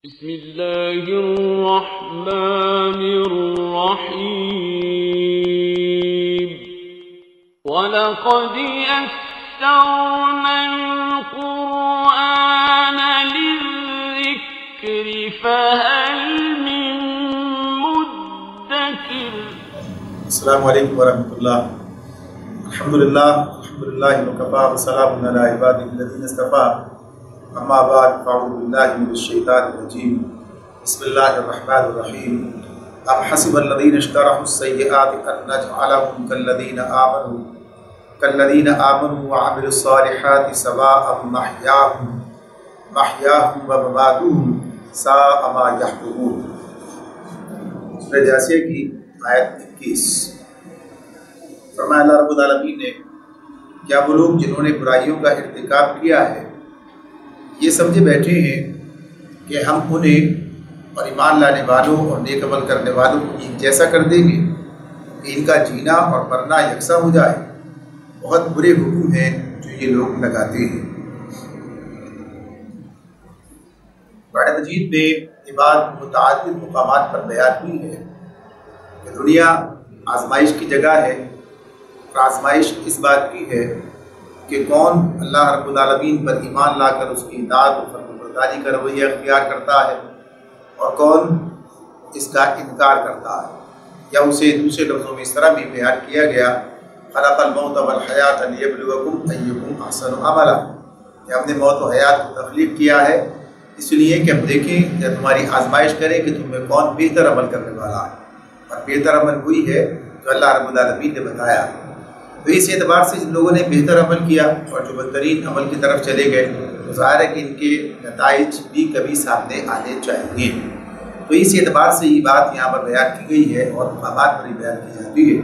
بسم اللہ الرحمن الرحیم وَلَقَدْ يَسَّرْنَا الْقُرْآنَ لِلذِّكْرِ فَهَلْ مِن مُدَّكِرٍ۔ السلام علیکم ورحمۃ اللہ۔ الحمدللہ وکفیٰ وسلام علی عبادہ الذین اصطفیٰ، اما بعد فاعوذ باللہ من الشیطان الرجیم، بسم اللہ الرحمن الرحیم۔ ام حسب الذین اجترحوا السیئات ان نجعلهم كالذین آمنوا وعملوا الصالحات سواء محیاهم ومماتهم ساء ما یحکمون۔ سورہ جاسیہ کی آیت 21۔ فرمایا اللہ رب العالمین نے، کیا وہ لوگ جنہوں نے برائیوں کا ارتکاب کیا ہے یہ سمجھے بیٹھے ہیں کہ ہم انہیں اور ایمان لانے والوں اور نیک عمل کرنے والوں کو ایک جیسا کر دیں گے کہ ان کا جینا اور مرنا یکساں ہو جائے؟ بہت برے حکم ہیں جو یہ لوگ لگاتے ہیں۔ قرآن مجید میں یہ بات متعدد مقامات پر بیان ہوئی ہے کہ دنیا آزمائش کی جگہ ہے، اور آزمائش اس بات کی ہے کہ کون اللہ رب العالمین پر ایمان لا کر اس کی اطاعت و فرمانبرداری کا رویہ اختیار کرتا ہے اور کون اس کا انکار کرتا ہے، یا اسے دوسرے لفظوں میں اس طرح بھی بیان کیا گیا، خلق الموت والحیات لیبلوکم ایکم احسن عملا، کہ ہم نے موت و حیات کو تخلیق کیا ہے اس لیے کہ ہم دیکھیں یا تمہاری آزمائش کریں کہ تم میں کون بہتر عمل کرنے والا ہے، اور بہتر عمل وہی ہے جو اللہ رب العالمین نے بتایا۔ تو اس اعتبار سے جن لوگوں نے بہتر عمل کیا اور جو بدترین عمل کی طرف چلے گئے تو ظاہر ہے کہ ان کے نتائج بھی کبھی سامنے آنے چاہیے۔ تو اس اعتبار سے یہ بات یہاں پر بیان کی گئی ہے اور مقامات پر بیان کی جاتی ہے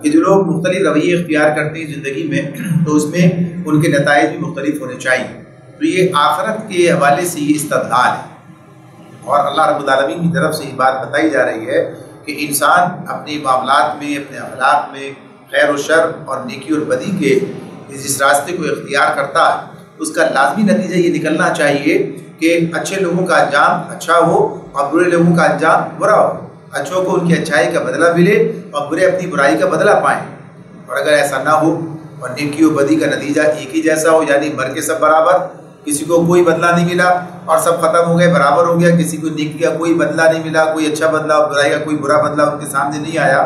کہ جو لوگ مختلف رویے اختیار کرتے ہیں زندگی میں تو اس میں ان کے نتائج بھی مختلف ہونے چاہیے۔ تو یہ آخرت کے حوالے سے یہ استدلال ہے، اور اللہ رب العالمین کی طرف سے یہ بات بتائی جا رہی ہے کہ انسان اپنے معاملات میں، اپنے اخلاق میں خیر و شر اور نیکی اور بدی کے جس راستے کو اختیار کرتا ہے اس کا لازمی نتیجہ یہ نکلنا چاہیے کہ اچھے لوگوں کا انجام اچھا ہو اور برے لوگوں کا انجام برا ہو، اچھوں کو ان کی اچھائی کا بدلہ ملے اور برے اپنی برائی کا بدلہ پائیں۔ اور اگر ایسا نہ ہو اور نیکی و بدی کا نتیجہ ایک ہی جیسا ہو، یعنی مر کے سب برابر، کسی کو کوئی بدلہ نہیں ملا اور سب ختم ہو گئے، برابر ہو گیا، کسی کو نیکی کا کوئی بدلہ نہیں ملا، کوئی اچھا بدلہ اور برائی کا کوئی برا بدلہ ان کے سامنے نہیں آیا،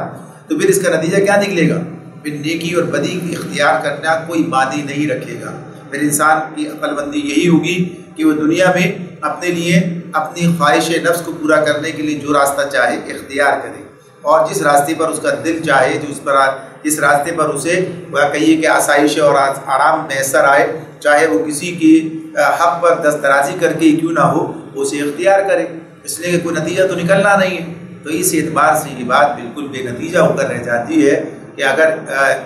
تو پھر اس کا نتیجہ کیا نکلے گا؟ پھر نیکی اور بدی کی اختیار کرنا کوئی معنی نہیں رکھے گا۔ پھر انسان کی عقل مندی یہی ہوگی کہ وہ دنیا میں اپنے لیے اپنی خواہش نفس کو پورا کرنے کے لیے جو راستہ چاہے اختیار کرے، اور جس راستے پر اس کا دل چاہے، جس راستے پر اسے کہیے کہ آسائش اور آرام میسر آئے، چاہے وہ کسی کی حق پر دسترازی کر کے کیوں نہ ہو، وہ اسے اختیار کرے، اس لیے کہ کوئی نتیجہ تو نکلنا نہیں ہے۔ تو اس اعتبار سے یہ بات بالکل بے نتیجہ ہو کر رہ جاتی ہے کہ اگر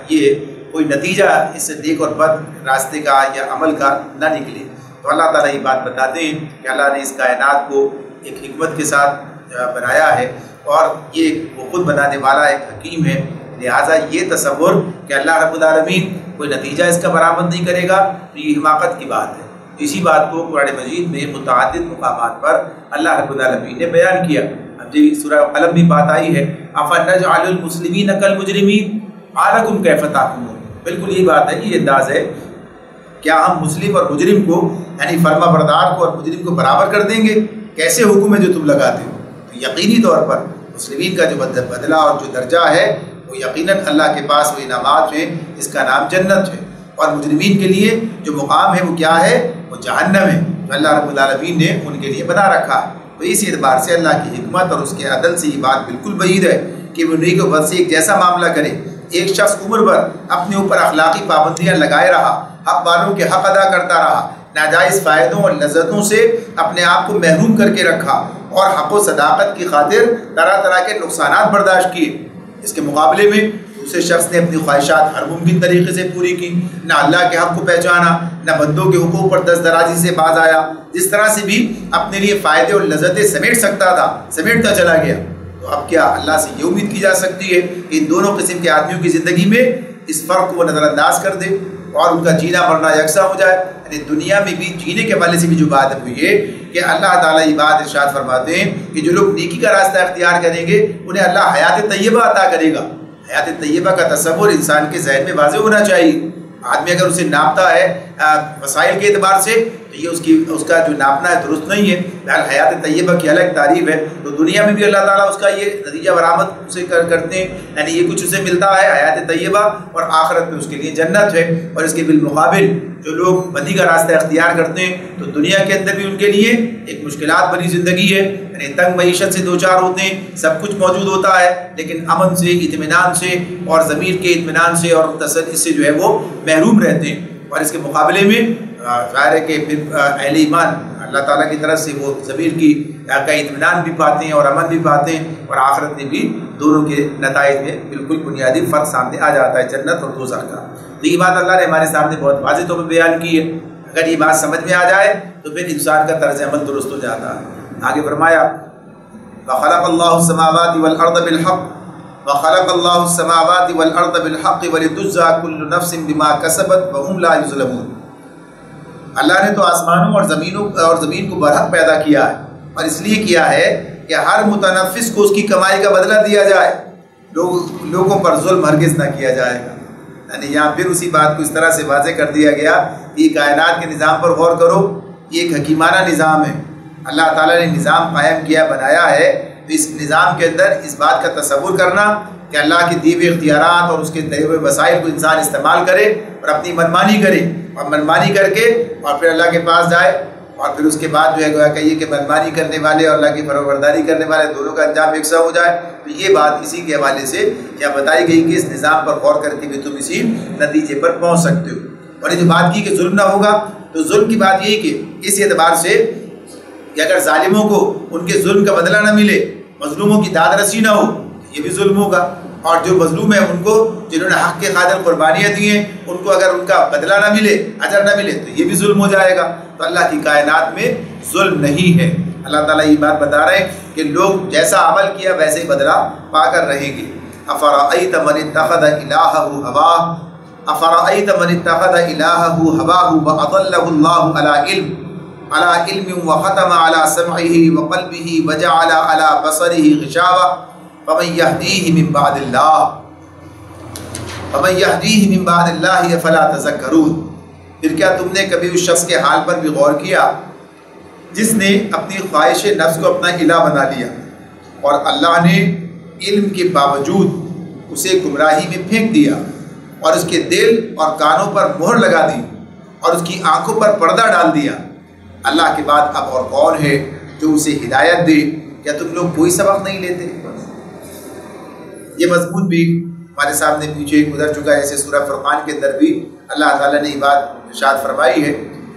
یہ کوئی نتیجہ اس نیک اور بد راستے کا یا عمل کا نہ نکلے۔ تو اللہ تعالیٰ یہ بات بتاتے ہیں کہ اللہ نے اس کائنات کو ایک حکمت کے ساتھ بنایا ہے، اور یہ وہ خود بنانے والا ایک حکیم ہے، لہٰذا یہ تصور کہ اللہ رب العالمین کوئی نتیجہ اس کا برآمد نہیں کرے گا تو یہ حماقت کی بات ہے۔ اسی بات کو قرآن مجید میں متعدد مقامات پر اللہ رب العالمین نے بیان کیا۔ اب جی سورہ قلم میں بات آئی ہے، أَفَنَجْعَلُ الْمُسْلِمِينَ كَالْمُجْرِمِينَ مَا لَكُمْ كَيْفَ تَحْكُمُونَ۔ بالکل یہ بات ہے، یہ انداز ہے، کیا ہم مسلم اور مجرم کو، یعنی فرما بردار کو اور مجرم کو برابر کر دیں گے؟ کیسے حکم ہے جو تم لگاتے ہو؟ تو یقینی طور پر مسلمین کا جو بدلہ اور جو درجہ ہے وہ یقیناً اللہ کے پاس وہ انعامات ہیں، اس کا نام جنت ہے، اور مجرمین کے لیے جو مقام ہے وہ کیا ہے؟ وہ جہنم ہے، جو اللہ رب العالمین نے ان کے لیے بنا رکھا ہے۔ تو اس اعتبار سے اللہ کی حکمت اور اس کے عدل سے یہ بات بالکل بعید ہے کہ وہ نیک و بد سے ایک جیسا معاملہ کرے۔ ایک شخص عمر بھر اپنے اوپر اخلاقی پابندیاں لگائے رہا، حق والوں کے حق ادا کرتا رہا، ناجائز فائدوں اور لذتوں سے اپنے آپ کو محروم کر کے رکھا، اور حق و صداقت کی خاطر طرح طرح کے نقصانات برداشت کیے۔ اس کے مقابلے میں دوسرے شخص نے اپنی خواہشات ہر ممکن طریقے سے پوری کی، نہ اللہ کے حق کو پہچانا، نہ بندوں کے حقوق پر دست درازی سے باز آیا، جس طرح سے بھی اپنے لیے فائدے اور لذتیں سمیٹ سکتا تھا سمیٹتا چلا گیا۔ تو اب کیا اللہ سے یہ امید کی جا سکتی ہے کہ ان دونوں قسم کے آدمیوں کی زندگی میں اس فرق کو نظر انداز کر دے اور ان کا جینا مرنا یکساں ہو جائے؟ یعنی دنیا میں بھی جینے کے حوالے سے بھی جو بات ہے وہ یہ کہ اللہ تعالیٰ یہ بات ارشاد فرماتے ہیں کہ جو لوگ نیکی کا راستہ اختیار کریں گے انہیں اللہ حیات طیبہ عطا کرے گا۔ حیات طیبہ کا تصور انسان کے ذہن میں واضح ہونا چاہیے۔ آدمی اگر اسے ناپتا ہے وسائل کے اعتبار سے تو یہ اس کا جو ناپنا ہے درست نہیں ہے۔ بہرحال حیات طیبہ کی الگ تعریف ہے، تو دنیا میں بھی اللہ تعالیٰ اس کا یہ نتیجہ برآمد اسے کرتے ہیں، یعنی یہ کچھ اسے ملتا ہے حیات طیبہ، اور آخرت میں اس کے لیے جنت ہے۔ اور اس کے بالمقابل جو لوگ بدی کا راستہ اختیار کرتے ہیں تو دنیا کے اندر بھی ان کے لیے ایک مشکلات بھری زندگی ہے، یعنی تنگ معیشت سے دوچار ہوتے ہیں، سب کچھ موجود ہوتا ہے لیکن امن سے، اطمینان سے اور ضمیر کے اطمینان سے اور تسلی سے جو ہے وہ محروم رہتے ہیں۔ اور اس کے مقابلے میں ظاہر ہے کہ پھر اہل ایمان اللہ تعالیٰ کی طرف سے وہ ضمیر کا اطمینان بھی پاتے ہیں اور امن بھی پاتے ہیں، اور آخرت میں بھی دونوں کے نتائج میں بالکل بنیادی فرق سامنے آ جاتا ہے، جنت اور دوزخ کا۔ تو یہ بات اللہ نے ہمارے سامنے بہت واضح طور پر بیان کی ہے۔ اگر یہ بات سمجھ میں آ جائے تو پھر انسان کا طرز عمل درست ہو جاتا ہے۔ آگے فرمایا وَخَلَقَ اللَّهُ السَّمَاوَاتِ وَالْأَرْضَ بِالْحَقِّ وَخَلَقَ اللَّهُ السَّمَاوَاتِ وَالْأَرْضَ بِالْحَقِّ وَلِتُجْزَىٰ كُلُّ نَفْسٍ بِمَا كَسَبَتْ وَهُمْ لَا يُظْلَمُونَ۔ اللہ نے تو آسمانوں اور زمین کو برحق پیدا کیا ہے، اور اس لیے کیا ہے کہ ہر متنفس کو اس کی کمائی کا بدلہ دیا جائے، لوگوں پر ظلم ہرگز نہ کیا جائے گا۔ یعنی یہاں پھر اسی بات کو اس طرح سے واضح کر دیا گیا کہ یہ کائنات کے نظام پر غور کرو، یہ ایک حکیمانہ نظام ہے۔ اللہ تعالیٰ نے نظام قائم کیا، بنایا ہے، تو اس نظام کے اندر اس بات کا تصور کرنا کہ اللہ کے دیے ہوئے اختیارات اور اس کے دیے ہوئے وسائل کو انسان استعمال کرے اور اپنی منمانی کرے، اور منمانی کر کے اور پھر اللہ کے پاس جائے، اور پھر اس کے بعد جو ہے گویا کہیے کہ منمانی کرنے والے اور اللہ کی فرمانبرداری کرنے والے دونوں کا انجام ایک سا ہو جائے۔ تو یہ بات اسی کے حوالے سے کیا بتائی گئی کہ اس نظام پر غور کر کے بھی تم اسی نتیجے پر پہنچ سکتے ہو۔ اور یہ جو بات کی کہ ظلم نہ ہوگا، تو ظلم کی بات یہی کہ اس اعتبار سے کہ اگر ظالموں کو ان کے ظلم کا بدلہ نہ ملے، مظلوموں کی داد رسی نہ ہو، تو یہ بھی ظلم ہوگا۔ اور جو مظلوم ہیں ان کو، جنہوں نے حق کے خاطر قربانیاں دی ہیں، ان کو اگر ان کا بدلہ نہ ملے، اجر نہ ملے، تو یہ بھی ظلم ہو جائے گا۔ تو اللہ کی کائنات میں ظلم نہیں ہے۔ اللہ تعالیٰ یہ بات بتا رہے ہیں کہ لوگ جیسا عمل کیا ویسے ہی بدلہ پا کر رہیں گے۔ افرأیت من اتخذ الہہ ہواہ افرأیت من اتخذ الہہ ہواہ واضلہ اللہ علی علم وختم علی سمعہ وقلبہ وجعل علی بصرہ غشاوہ فمن یہدیہ من بعد اللہ فلا تذکرون۔ پھر کیا تم نے کبھی اس شخص کے حال پر بھی غور کیا جس نے اپنی خواہش نفس کو اپنا الہ بنا لیا، اور اللہ نے علم کے باوجود اسے گمراہی میں پھینک دیا، اور اس کے دل اور کانوں پر مہر لگا دی، اور اس کی آنکھوں پر پردہ ڈال دیا۔ اللہ کے بعد اب اور کون ہے جو اسے ہدایت دے؟ کیا تم لوگ کوئی سبق نہیں لیتے؟ یہ مضمون بھی ہمارے سامنے پیچھے گزر چکا ہے۔ ایسے سورہ فرقان کے اندر بھی اللہ تعالیٰ نے یہ بات ارشاد فرمائی ہے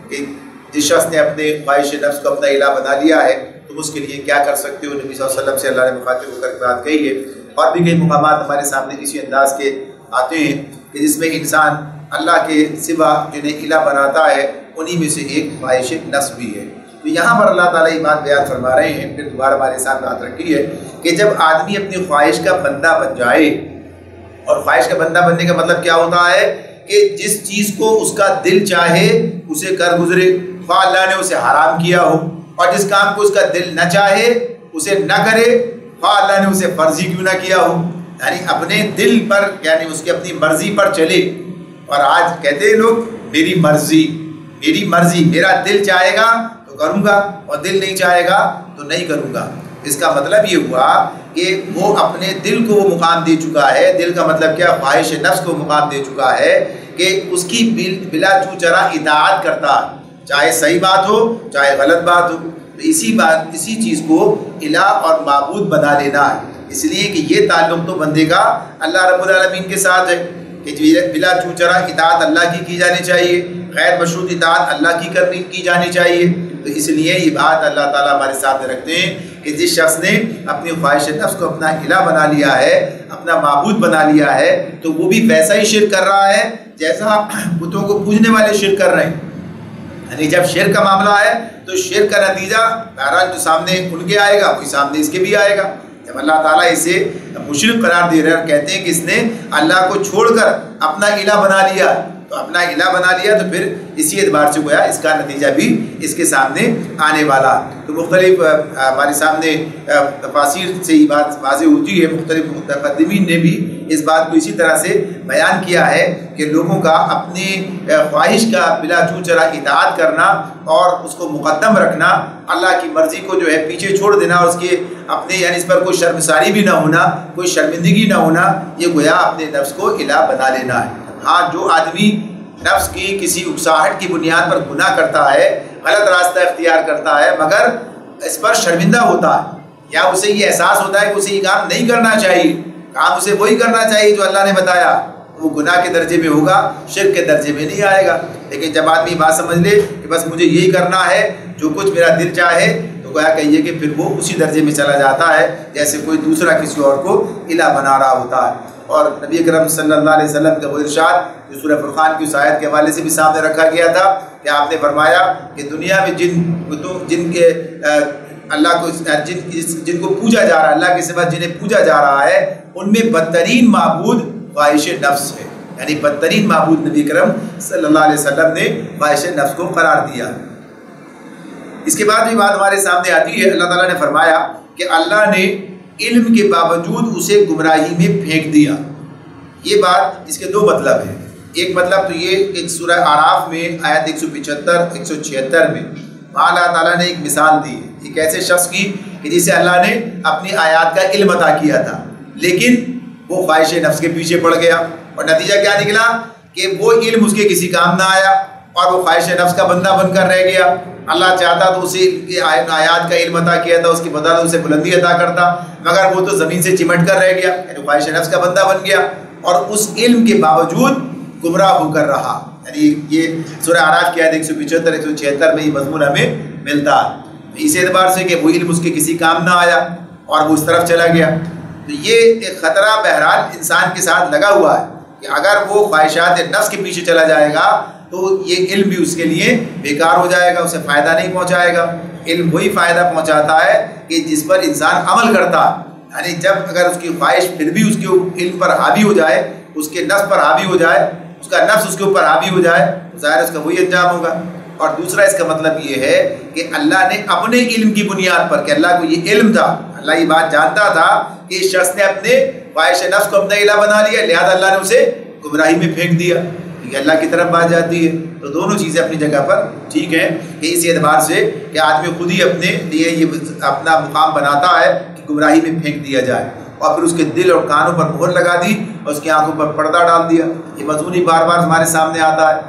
کہ جس شخص نے اپنے خواہش نفس کو اپنا الہ بنا لیا ہے تم اس کے لیے کیا کر سکتے ہو۔ نبی صلی اللہ علیہ وسلم سے اللہ نے مخاطب ہو کر بات کہی ہے، اور بھی کئی مقامات ہمارے سامنے اسی انداز کے آتے ہیں کہ جس میں انسان اللہ کے سوا جنہیں الہ بناتا ہے انہی میں سے ایک خواہش نفس بھی ہے۔ تو یہاں پر اللہ تعالیٰ یہ بات بیان فرما رہے ہیں، پھر دوبارہ ہمارے ساتھ بات رکھی ہے کہ جب آدمی اپنی خواہش کا بندہ بن جائے، اور خواہش کا بندہ بننے کا مطلب کیا ہوتا ہے کہ جس چیز کو اس کا دل چاہے اسے کر گزرے، خواہ اللہ نے اسے حرام کیا ہو، اور جس کام کو اس کا دل نہ چاہے اسے نہ کرے، خواہ اللہ نے اسے فرضی کیوں نہ کیا ہو۔ یعنی اپنے دل پر، یعنی اس کی اپنی مرضی پر چلے۔ اور آج کہتے ہیں لوگ میری مرضی، میرا دل چاہے گا تو کروں گا، اور دل نہیں چاہے گا تو نہیں کروں گا۔ اس کا مطلب یہ ہوا کہ وہ اپنے دل کو وہ مقام دے چکا ہے۔ دل کا مطلب کیا؟ خواہش نفس کو مقام دے چکا ہے کہ اس کی بلا چوچرا اطاعت کرتا ہے، چاہے صحیح بات ہو چاہے غلط بات ہو۔ تو اسی چیز کو الہ اور معبود بنا لینا ہے۔ اس لیے کہ یہ تعلق تو بندے کا اللہ رب العالمین کے ساتھ ہے کہ بلا چوچرا اطاعت اللہ کی جانی چاہیے، غیر مشروط اطاعت اللہ کی جانی چاہیے۔ تو اس لیے یہ بات اللہ تعالیٰ ہمارے سامنے رکھتے ہیں کہ جس شخص نے اپنی خواہش نفس کو اپنا الہ بنا لیا ہے، اپنا معبود بنا لیا ہے، تو وہ بھی ویسا ہی شرک کر رہا ہے جیسا بتوں کو پوجنے والے شرک کر رہے ہیں۔ یعنی جب شرک کا معاملہ ہے تو شرک کا نتیجہ بہرحال جو سامنے ان کے آئے گا وہی سامنے اس کے بھی آئے گا۔ جب اللہ تعالیٰ اسے مشرک قرار دے رہے ہیں اور کہتے ہیں کہ اس نے اللہ کو چھوڑ کر اپنا الہ بنا لیا، تو اپنا الہ بنا لیا تو پھر اسی اعتبار سے گویا اس کا نتیجہ بھی اس کے سامنے آنے والا. تو مختلف ہمارے سامنے تفاسیر سے یہ بات واضح ہوتی ہے. مختلف متقدمین نے بھی اس بات کو اسی طرح سے بیان کیا ہے کہ لوگوں کا اپنی خواہش کا بلا چوں چرا اطاعت کرنا اور اس کو مقدم رکھنا، اللہ کی مرضی کو جو ہے پیچھے چھوڑ دینا، اور اس کے اپنے یعنی اس پر کوئی شرمساری بھی نہ ہونا، کوئی شرمندگی نہ ہونا، یہ گویا اپنے نفس کو الہ بنا لینا ہے. ہاں، جو آدمی نفس کی کسی اکساہٹ کی بنیاد پر گناہ کرتا ہے، غلط راستہ اختیار کرتا ہے، مگر اس پر شرمندہ ہوتا ہے یا اسے یہ احساس ہوتا ہے کہ اسے یہ کام نہیں کرنا چاہیے، کام اسے وہی کرنا چاہیے جو اللہ نے بتایا، وہ گناہ کے درجے میں ہوگا، شرک کے درجے میں نہیں آئے گا. لیکن جب آدمی بات سمجھ لے کہ بس مجھے یہی کرنا ہے جو کچھ میرا دل چاہے، تو گویا کہیے کہ پھر وہ اسی درجے میں چلا جاتا ہے جیسے کوئی دوسرا کسی اور کو الہ بنا رہا ہوتا ہے. اور نبی اکرم صلی اللہ علیہ وسلم کا وہ ارشاد جو سورہ فرقان کی اس آیت کے حوالے سے بھی سامنے رکھا گیا تھا کہ آپ نے فرمایا کہ دنیا میں جن کے اللہ کو جن کو پوجا جا رہا ہے، اللہ کے سوا جنہیں پوجا جا رہا ہے، ان میں بدترین معبود خواہش نفس ہے. یعنی بدترین معبود نبی اکرم صلی اللہ علیہ وسلم نے خواہش نفس کو قرار دیا. اس کے بعد یہ بات ہمارے سامنے آتی ہے، اللہ تعالیٰ نے فرمایا کہ اللہ نے علم کے باوجود اسے گمراہی میں پھینک دیا. یہ بات اس کے دو مطلب ہیں. ایک مطلب تو یہ کہ سورہ اعراف میں آیت 175 176 میں وہاں اللہ تعالیٰ نے ایک مثال دی ہے ایک ایسے شخص کی کہ جسے اللہ نے اپنی آیات کا علم عطا کیا تھا، لیکن وہ خواہش نفس کے پیچھے پڑ گیا، اور نتیجہ کیا نکلا کہ وہ علم اس کے کسی کام نہ آیا اور وہ خواہش نفس کا بندہ بن کر رہ گیا. اللہ چاہتا تو اسے آیات کا علم عطا کیا تھا، اس کی بدولت اسے بلندی عطا کرتا، مگر وہ تو زمین سے چمٹ کر رہ گیا، یعنی خواہش نفس کا بندہ بن گیا اور اس علم کے باوجود گمراہ ہو کر رہا. یعنی یہ سورہ اعراف کی آیت 175 176 میں یہ مضمون ہمیں ملتا ہے. اس اعتبار سے کہ وہ علم اس کے کسی کام نہ آیا اور وہ اس طرف چلا گیا. تو یہ ایک خطرہ بہرحال انسان کے ساتھ لگا ہوا ہے کہ اگر وہ خواہشات نفس کے پیچھے چلا جائے گا تو یہ علم بھی اس کے لیے بیکار ہو جائے گا، اسے فائدہ نہیں پہنچائے گا. علم وہی فائدہ پہنچاتا ہے کہ جس پر انسان عمل کرتا ہے. یعنی جب اگر اس کی خواہش پھر بھی اس کے علم پر حاوی ہو جائے، اس کے نفس پر حاوی ہو جائے، اس کا نفس اس کے اوپر حاوی ہو جائے، تو ظاہر اس کا وہی انجام ہوگا. اور دوسرا اس کا مطلب یہ ہے کہ اللہ نے اپنے علم کی بنیاد پر، کہ اللہ کو یہ علم تھا، اللہ یہ بات جانتا تھا کہ اس شخص نے اپنے خواہش نفس کو اپنا الہ بنا لیا، لہذا اللہ نے اسے گمراہی میں پھینک دیا. یہ اللہ کی طرف بات جاتی ہے. تو دونوں چیزیں اپنی جگہ پر ٹھیک ہیں کہ اس اعتبار سے کہ آدمی خود ہی اپنے لیے یہ اپنا مقام بناتا ہے کہ گمراہی میں پھینک دیا جائے، اور پھر اس کے دل اور کانوں پر مہر لگا دی اور اس کی آنکھوں پر پردہ ڈال دیا. یہ مضمون بار بار ہمارے سامنے آتا ہے.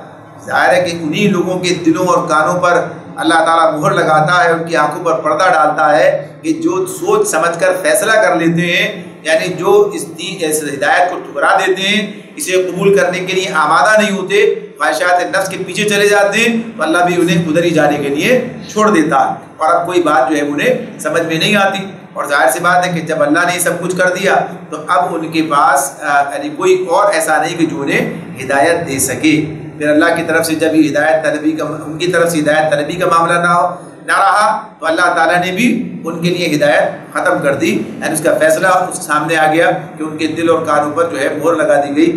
ظاہر ہے کہ انہی لوگوں کے دلوں اور کانوں پر اللہ تعالیٰ مہر لگاتا ہے، ان کی آنکھوں پر پردہ ڈالتا ہے کہ جو سوچ سمجھ کر فیصلہ کر لیتے ہیں، یعنی جو اس ہدایت کو ٹھکرا دیتے ہیں، اسے قبول کرنے کے لیے آمادہ نہیں ہوتے، خواہشات نفس کے پیچھے چلے جاتے ہیں، تو اللہ بھی انہیں ادھر ہی جانے کے لیے چھوڑ دیتا ہے. اور اب کوئی بات جو ہے انہیں سمجھ میں نہیں آتی. اور ظاہر سی بات ہے کہ جب اللہ نے یہ سب کچھ کر دیا تو اب ان کے پاس یعنی کوئی اور ایسا نہیں کہ جو انہیں ہدایت دے سکے. پھر اللہ کی طرف سے جب یہ ہدایت طلبی کا ان کی طرف سے ہدایت طلبی کا معاملہ نہ رہا تو اللہ تعالیٰ نے بھی ان کے لیے ہدایت ختم کر دی. یعنی اس کا فیصلہ اس سامنے آ گیا کہ ان کے دل اور کانوں پر جو ہے مہر لگا دی گئی.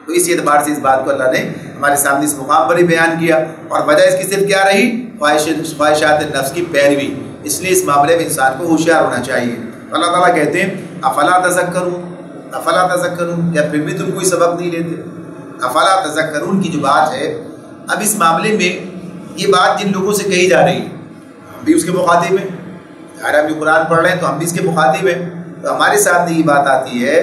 تو اسی اعتبار سے اس بات کو اللہ نے ہمارے سامنے اس مقام پر ہی بیان کیا. اور وجہ اس کی صرف کیا رہی؟ خواہشات نفس کی پیروی. اس لیے اس معاملے میں انسان کو ہوشیار ہونا چاہیے. اللہ تعالیٰ کہتے ہیں افلا تذکرون، افلا تذکرون، کیا پھر بھی تم کوئی سبق نہیں لیتے؟ افلا تذکرون کی جو بات ہے، اب اس معاملے میں یہ بات جن لوگوں سے کہی جا رہی ہے ہم بھی اس کے مخاطب ہیں. اگر ہم بھی قرآن پڑھ رہے ہیں تو ہم بھی اس کے مخاطب ہیں. تو ہمارے سامنے یہ بات آتی ہے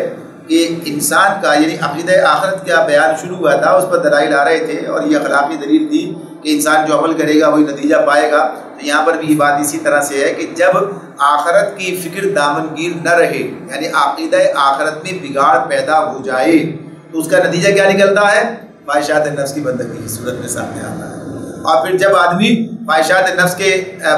کہ انسان کا یعنی عقیدہ آخرت کا بیان شروع ہوا تھا، اس پر دلائل آ رہے تھے، اور یہ اخلاقی دلیل تھی کہ انسان جو عمل کرے گا وہی نتیجہ پائے گا. تو یہاں پر بھی یہ بات اسی طرح سے ہے کہ جب آخرت کی فکر دامنگیر نہ رہے، یعنی عقیدہ آخرت میں بگاڑ پیدا ہو جائے، تو اس کا نتیجہ کیا نکلتا ہے؟ خواہشات نفس کی بندگی کی صورت میں سامنے آتا ہے. اور پھر جب آدمی خواہشات نفس کے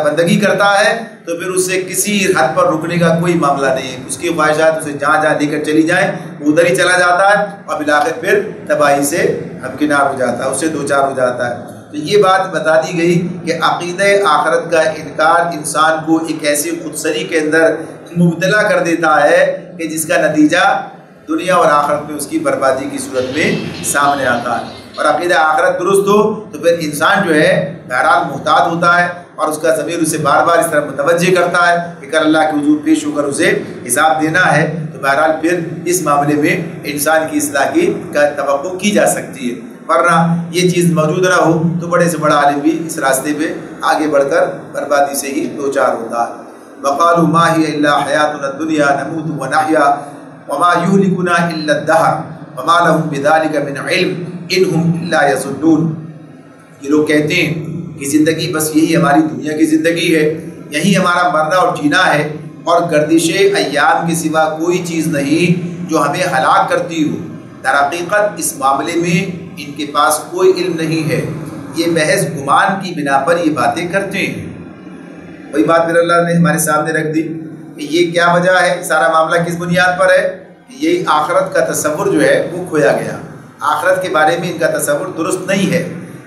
بندگی کرتا ہے تو پھر اس سے کسی حد پر رکنے کا کوئی معاملہ نہیں ہے. اس کی خواہشات اسے جہاں جہاں لے کر چلی جائیں وہ ادھر ہی چلا جاتا ہے، اور بالآخر پھر تباہی سے ہمکنار ہو جاتا ہے، اس سے دوچار ہو جاتا ہے. تو یہ بات بتا دی گئی کہ عقیدہ آخرت کا انکار انسان کو ایک ایسی خودسری کے اندر مبتلا کر دیتا ہے کہ جس کا نتیجہ دنیا اور آخرت میں اس کی بربادی کی صورت میں سامنے آتا ہے. اور عقیدہ آخرت درست ہو تو پھر انسان جو ہے بہرحال محتاط ہوتا ہے اور اس کا ضمیر اسے بار بار اس طرح متوجہ کرتا ہے کہ کل اللہ کے حضور پیش ہو کر اسے حساب دینا ہے، تو بہرحال پھر اس معاملے میں انسان کی اصلاح کی توقع کی جا سکتی ہے، ورنہ یہ چیز موجود نہ ہو تو بڑے سے بڑا عالم بھی اس راستے پہ آگے بڑھ کر بربادی سے ہی دوچار ہوتا ہے۔ وقالوا ما هي الا حیاتنا الدنیا نموت ونحیا وما یہلکنا الا الدہر وما لهم بذلك من علم ان هم الا یظنون۔ یہ لوگ کہتے ہیں کہ زندگی بس یہی ہماری دنیا کی زندگی ہے، یہی ہمارا مرنا اور جینا ہے، اور گردش ایام کے سوا کوئی چیز نہیں جو ہمیں ہلاک کرتی ہو۔ در حقیقت اس معاملے میں ان کے پاس کوئی علم نہیں ہے، یہ محض گمان کی بنا پر یہ باتیں کرتے ہیں۔ وہی بات پھر اللہ نے ہمارے سامنے رکھ دی کہ یہ کیا وجہ ہے، سارا معاملہ کس بنیاد پر ہے کہ یہی آخرت کا تصور جو ہے وہ کھویا گیا، آخرت کے بارے میں ان کا تصور درست نہیں ہے،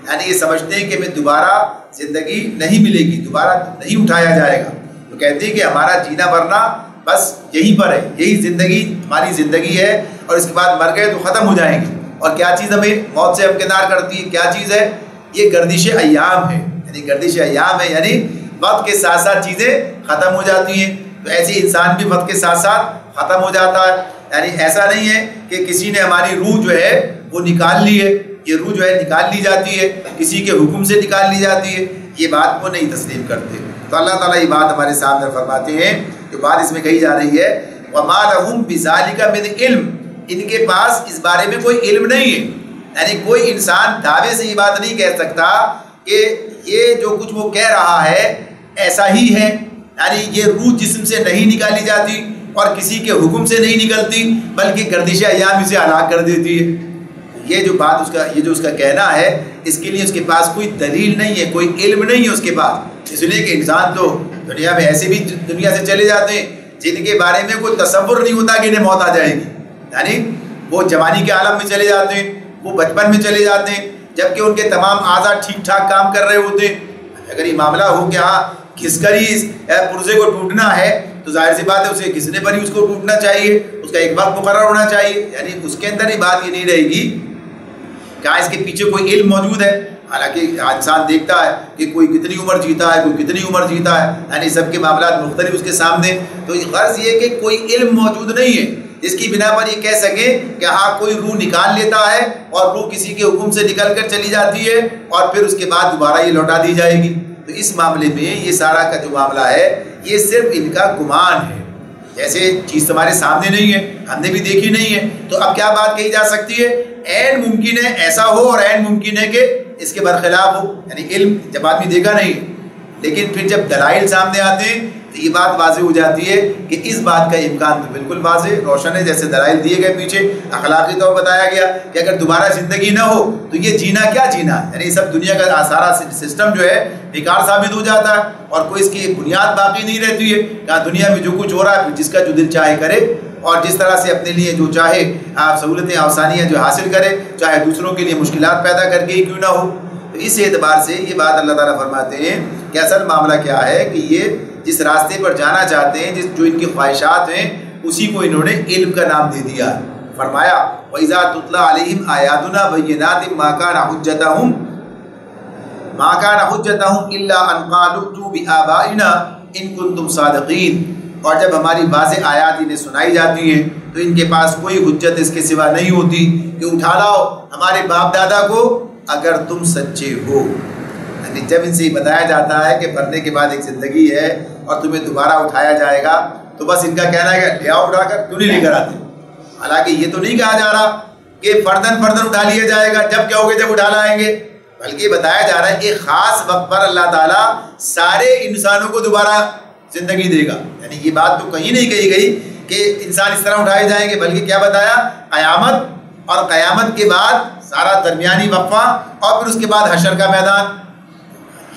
یعنی یہ سمجھتے ہیں کہ ہمیں دوبارہ زندگی نہیں ملے گی، دوبارہ نہیں اٹھایا جائے گا، تو کہتے ہیں کہ ہمارا جینا مرنا بس یہیں پر ہے، یہی زندگی ہماری زندگی ہے، اور اس کے بعد مر گئے تو ختم ہو جائیں گے۔ اور کیا چیز ہمیں موت سے ہمکنار کرتی ہے، کیا چیز ہے؟ یہ گردش ایام ہے، یعنی گردش ایام ہے، یعنی وقت کے ساتھ ساتھ چیزیں ختم ہو جاتی ہیں، تو ایسے انسان بھی وقت کے ساتھ ساتھ ختم ہو جاتا ہے، یعنی ایسا نہیں ہے کہ کسی نے ہماری روح جو ہے وہ نکال لی ہے، یہ روح جو ہے نکال لی جاتی ہے، کسی کے حکم سے نکال لی جاتی ہے، یہ بات وہ نہیں تسلیم کرتے۔ تو اللہ تعالیٰ یہ بات ہمارے سامنے فرماتے ہیں، جو بات اس میں کہی جا رہی ہے وَمَا لَهُمْ بِذَلِكَ مِنْ عِلْمٍ، ان کے پاس اس بارے میں کوئی علم نہیں ہے، یعنی کوئی انسان دعوے سے یہ بات نہیں کہہ سکتا کہ یہ جو کچھ وہ کہہ رہا ہے ایسا ہی ہے، یعنی یہ روح جسم سے نہیں نکالی جاتی اور کسی کے حکم سے نہیں نکلتی، بلکہ گردش ایام اسے ہلاک کر دیتی ہے۔ یہ جو بات یہ جو اس کا کہنا ہے، اس کے لیے اس کے پاس کوئی دلیل نہیں ہے، کوئی علم نہیں ہے اس کے پاس، اس لیے کہ انسان تو دنیا میں ایسے بھی دنیا سے چلے جاتے ہیں جن کے بارے میں کوئی تصور نہیں ہوتا کہ انہیں موت آ جائے گی، یعنی وہ جوانی کے عالم میں چلے جاتے ہیں، وہ بچپن میں چلے جاتے ہیں، جبکہ ان کے تمام اعضاء ٹھیک ٹھاک کام کر رہے ہوتے ہیں۔ اگر یہ معاملہ ہو کہ ہاں کھس کر ہی پرزے کو ٹوٹنا ہے تو ظاہر سی بات ہے اسے گھسنے پر ہی اس کو ٹوٹنا چاہیے، اس کا ایک وقت مقرر ہونا چاہیے، یعنی اس کے اندر ہی بات یہ نہیں رہے گی کہ اس کے پیچھے کوئی علم موجود ہے۔ حالانکہ انسان دیکھتا ہے کہ کوئی کتنی عمر جیتا ہے، کوئی کتنی عمر جیتا ہے، یعنی سب کے معاملات مختلف اس کے سامنے، تو غرض یہ کہ کوئی علم موجود نہیں ہے جس کی بنا پر یہ کہہ سکے کہ ہاں کوئی روح نکال لیتا ہے اور روح کسی کے حکم سے نکل کر چلی جاتی ہے اور پھر اس کے بعد دوبارہ یہ لوٹا دی جائے گی۔ تو اس معاملے میں یہ سارا کا جو معاملہ ہے یہ صرف ان کا گمان ہے، جیسے چیز تمہارے سامنے نہیں ہے، ہم نے بھی دیکھی نہیں ہے، تو اب کیا بات کہی جا سکتی ہے؟ عین ممکن ہے ایسا ہو اور عین ممکن ہے کہ اس کے برخلاف ہو، یعنی علم جب آدمی دیکھا نہیں، لیکن پھر جب دلائل سامنے آتے ہیں تو یہ بات واضح ہو جاتی ہے کہ اس بات کا امکان تو بالکل واضح روشن ہے، جیسے دلائل دیے گئے پیچھے اخلاقی طور بتایا گیا کہ اگر دوبارہ زندگی نہ ہو تو یہ جینا کیا جینا، یعنی سب دنیا کا سارا سسٹم جو ہے بیکار ثابت ہو جاتا ہے اور کوئی اس کی بنیاد باقی نہیں رہتی ہے کہ دنیا میں جو کچھ ہو رہا ہے جس کا جو دل چاہے کرے اور جس طرح سے اپنے لیے جو چاہے سہولتیں آسانیاں جو حاصل کرے، چاہے دوسروں کے لیے مشکلات پیدا کر کے ہی کیوں نہ ہو۔ تو اس اعتبار سے یہ بات اللہ تعالیٰ فرماتے ہیں کہ اصل معاملہ کیا ہے کہ یہ جس راستے پر جانا چاہتے ہیں، جو ان کی خواہشات ہیں، اسی کو انہوں نے علم کا نام دے دیا۔ فرمایا وَإِذَا تُتْلَىٰ عَلَيْهِمْ آيَاتُنَا بَيِّنَاتٍ مَا كَانَ حُجَّتَهُمْ إِلَّا أَن قَالُوا ائْتُوا بِآبَائِنَا إِن كُنتُمْ صَادِقِينَ، اور جب ہماری واضح آیات انہیں سنائی جاتی ہیں تو ان کے پاس کوئی حجت اس کے سوا نہیں ہوتی کہ اٹھا لاؤ ہمارے باپ دادا کو اگر تم سچے ہو۔ یعنی جب ان سے یہ بتایا جاتا ہے کہ مرنے کے بعد ایک زندگی ہے اور تمہیں دوبارہ اٹھایا جائے گا تو بس ان کا کہنا ہے کہ لے آؤ اٹھا کر، کیوں نہیں لے کر آتے؟ حالانکہ یہ تو نہیں کہا جا رہا کہ فردن اٹھا لیا جائے گا، جب کیا ہوگے جب اٹھا لائیں گے، بلکہ یہ بتایا جا رہا ہے کہ خاص وقت پر اللہ تعالیٰ سارے انسانوں کو دوبارہ زندگی دے گا۔ یعنی یہ بات تو کہیں نہیں کہی گئی کہ انسان اس طرح اٹھائے جائیں گے، بلکہ کیا بتایا؟ قیامت، اور قیامت کے بعد سارا درمیانی وقفہ اور پھر اس کے بعد حشر کا میدان،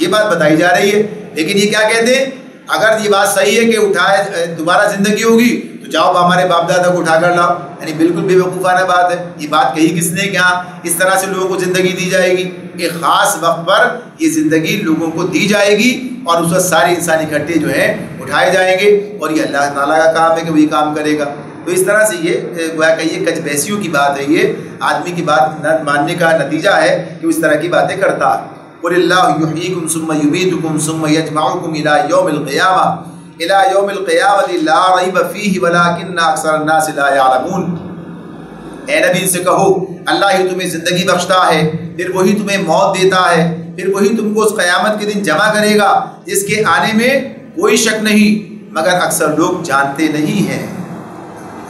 یہ بات بتائی جا رہی ہے۔ لیکن یہ کیا کہتے ہیں؟ اگر یہ بات صحیح ہے کہ اٹھائے دوبارہ زندگی ہوگی تو جاؤ ہمارے باپ دادا کو اٹھا کر لاؤ، یعنی بالکل بے وقوفانہ بات ہے۔ یہ بات کہی کس نے کہ ہاں اس طرح سے لوگوں کو زندگی دی جائے گی؟ ایک خاص وقت پر یہ زندگی لوگوں کو دی جائے گی اور اس وقت سارے انسان اکٹھے جو ہیں اٹھائے جائیں گے، اور یہ اللہ تعالیٰ کا کام ہے کہ وہی کام کرے گا۔ تو اس طرح سے یہ گویا کہ یہ کچ بیسیوں کی بات ہے، یہ آدمی کی بات نہ ماننے کا نتیجہ ہے کہ اس طرح کی باتیں کرتا ہے۔ قُلِ اللَّهُ يُحْيِيكُمْ ثُمَّ يُمِيتُكُمْ ثُمَّ يَجْمَعُكُمْ إِلَى يَوْمِ الْقِيَامَةِ لَا رَيْبَ فِيهِ وَلَٰكِنَّ أَكْثَرَ النَّاسِ لَا يَعْلَمُونَ۔ اے نبی ان سے کہو اللہ ہی تمہیں زندگی بخشتا ہے، پھر وہی تمہیں موت دیتا ہے، پھر وہی تم کو اس قیامت کے دن جمع کرے گا جس کے آنے میں کوئی شک نہیں، مگر اکثر لوگ جانتے نہیں ہیں۔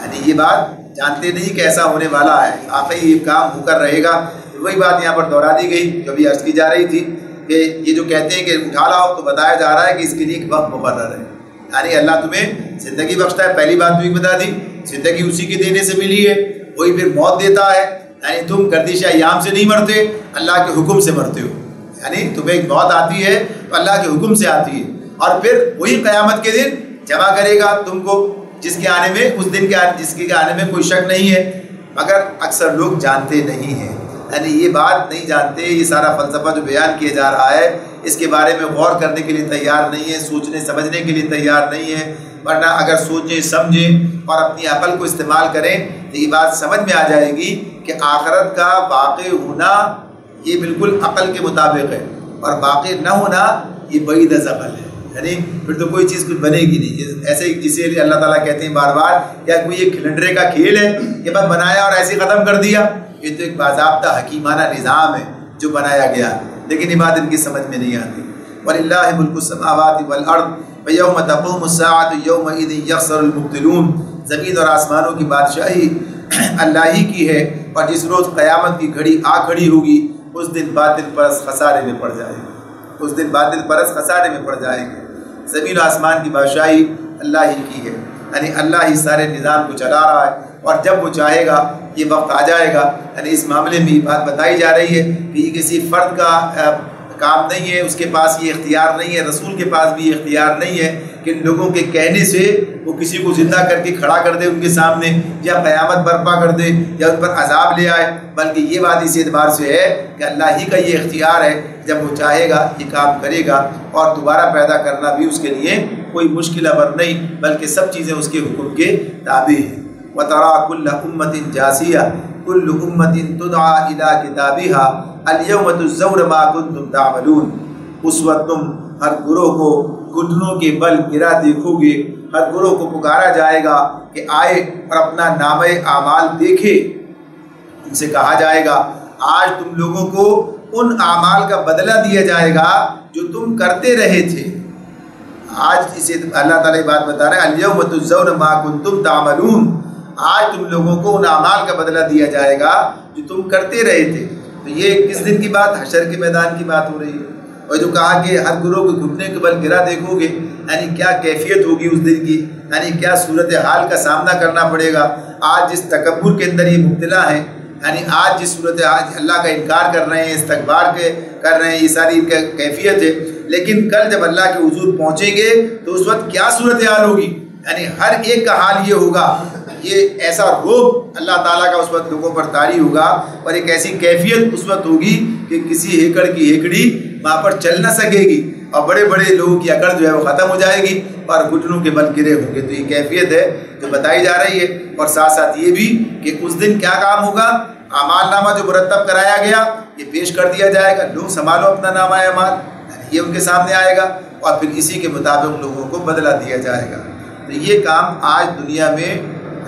یعنی یہ بات جانتے نہیں کہ ایسا ہونے والا ہے، واقعی یہ کام ہو کر رہے گا۔ وہی بات یہاں پر دہرا دی گئی جو ابھی عرض کی جا رہی تھی کہ یہ جو کہتے ہیں کہ اٹھا لاؤ، تو بتایا جا رہا ہے کہ اس کے لیے ایک وقت مقرر ہے۔ یعنی اللہ تمہیں زندگی بخشتا ہے، پہلی بات تو یہ بتا دی، زندگی اسی کے دینے سے ملی ہے، وہی پھر موت دیتا ہے۔ یعنی تم گردش ایام سے نہیں مرتے، اللہ کے حکم سے مرتے ہو۔ یعنی تمہیں ایک موت آتی ہے تو اللہ کے حکم سے آتی ہے، اور پھر وہی قیامت کے دن جمع کرے گا تم کو، جس کے آنے میں اس دن کے جس کے آنے میں کوئی شک نہیں ہے، مگر اکثر لوگ جانتے نہیں ہیں۔ یعنی یہ بات نہیں جانتے، یہ سارا فلسفہ جو بیان کیا جا رہا ہے اس کے بارے میں غور کرنے کے لیے تیار نہیں ہے، سوچنے سمجھنے کے لیے تیار نہیں ہے۔ ورنہ اگر سوچیں سمجھیں اور اپنی عقل کو استعمال کریں تو یہ بات سمجھ میں آ جائے گی کہ آخرت کا واقع ہونا یہ بالکل عقل کے مطابق ہے، اور واقع نہ ہونا یہ بعید از عقل ہے۔ یعنی پھر تو کوئی چیز کچھ بنے گی نہیں۔ ایسے ہی جسے اللہ تعالیٰ کہتے ہیں بار بار، کیا کوئی یہ کھلنڈرے کا کھیل ہے کہ بس بنایا اور ایسے ختم کر دیا؟ یہ تو ایک باضابطہ حکیمانہ نظام ہے جو بنایا گیا، لیکن یہ بات ان کی سمجھ میں نہیں آتی۔ وَلِلَّهِ مُلْكُ السَّمَاوَاتِ وَالْأَرْضِ وَيَوْمَ تَقُومُ السَّاعَةُ يَوْمَئِذٍ يَخْسَرُ الْمُبْطِلُونَ۔ زمین اور آسمانوں کی بادشاہی اللہ ہی کی ہے، اور جس روز قیامت کی گھڑی آ کھڑی ہوگی اس دن باطل پرست خسارے میں پڑ جائے گا، اس دن باطل پرست خسارے میں پڑ جائے گا۔ زمین و آسمان کی بادشاہی اللہ ہی کی ہے، یعنی اللہ ہی سارے نظام کو چلا رہا ہے، اور جب وہ چاہے گا یہ وقت آ جائے گا۔ یعنی اس معاملے میں یہ بات بتائی جا رہی ہے کہ یہ کسی فرد کا کام نہیں ہے، اس کے پاس یہ اختیار نہیں ہے، رسول کے پاس بھی یہ اختیار نہیں ہے کہ لوگوں کے کہنے سے وہ کسی کو زندہ کر کے کھڑا کر دے ان کے سامنے، یا قیامت برپا کر دے، یا ان پر عذاب لے آئے، بلکہ یہ بات اس اعتبار سے ہے کہ اللہ ہی کا یہ اختیار ہے، جب وہ چاہے گا یہ کام کرے گا، اور دوبارہ پیدا کرنا بھی اس کے لیے کوئی مشکل امر نہیں، بلکہ سب چیزیں اس کے حکم کے تابع ہیں۔ وَتَرَىٰ كُلَّ أُمَّةٍ جَاسِيَةٍ كُلُّ أُمَّةٍ تُدْعَىٰ إِلَىٰ كِتَابِهَا الْيَوْمَ تُجْزَوْنَ مَا كُنتُمْ تَعْمَلُونَ۔ اس وقت تم ہر گروہ کو گھٹنوں کے بل گرا دیکھو گے، ہر گروہ کو پکارا جائے گا کہ آئے اور اپنا نامہ اعمال دیکھے۔ ان سے کہا جائے گا آج تم لوگوں کو ان اعمال کا بدلہ دیا جائے گا جو تم کرتے رہے تھے۔ آج اسے اللہ تعالیٰ بات بتا رہے ہیں، الْيَوْمَ تُجْزَوْنَ مَا كُنتُمْ تَعْمَلُونَ، آج تم لوگوں کو ان اعمال کا بدلہ دیا جائے گا جو تم کرتے رہے تھے۔ تو یہ کس دن کی بات؟ حشر کے میدان کی بات ہو رہی ہے۔ اور جو کہا کہ ہر گروہ کو گھٹنے کے بل گرا دیکھو گے، یعنی کیا کیفیت ہوگی اس دن کی، یعنی کیا صورتحال کا سامنا کرنا پڑے گا۔ آج جس تکبر کے اندر یہ مبتلا ہیں، یعنی آج جس صورتحال اللہ کا انکار کر رہے ہیں، استکبار کے کر رہے ہیں، یہ ساری ان کا کیفیت ہے، لیکن کل جب اللہ کے حضور پہنچیں گے تو اس وقت کیا صورتحال ہوگی؟ یعنی ہر ایک کا حال یہ ہوگا، یہ ایسا روب اللہ تعالیٰ کا اس وقت لوگوں پر طاری ہوگا، اور ایک ایسی کیفیت اس وقت ہوگی کہ کسی ہیکڑ کی ہیکڑی وہاں پر چل نہ سکے گی، اور بڑے بڑے لوگوں کی عقل جو ہے وہ ختم ہو جائے گی اور گھٹنوں کے بل گرے ہوں گے۔ تو یہ کیفیت ہے جو بتائی جا رہی ہے، اور ساتھ ساتھ یہ بھی کہ اس دن کیا کام ہوگا، اعمال نامہ جو مرتب کرایا گیا یہ پیش کر دیا جائے گا، لوگ سنبھالو اپنا نامہ اعمال، یہ ان کے سامنے آئے گا، اور پھر اسی کے مطابق لوگوں کو بدلہ دیا جائے گا۔ تو یہ کام آج دنیا میں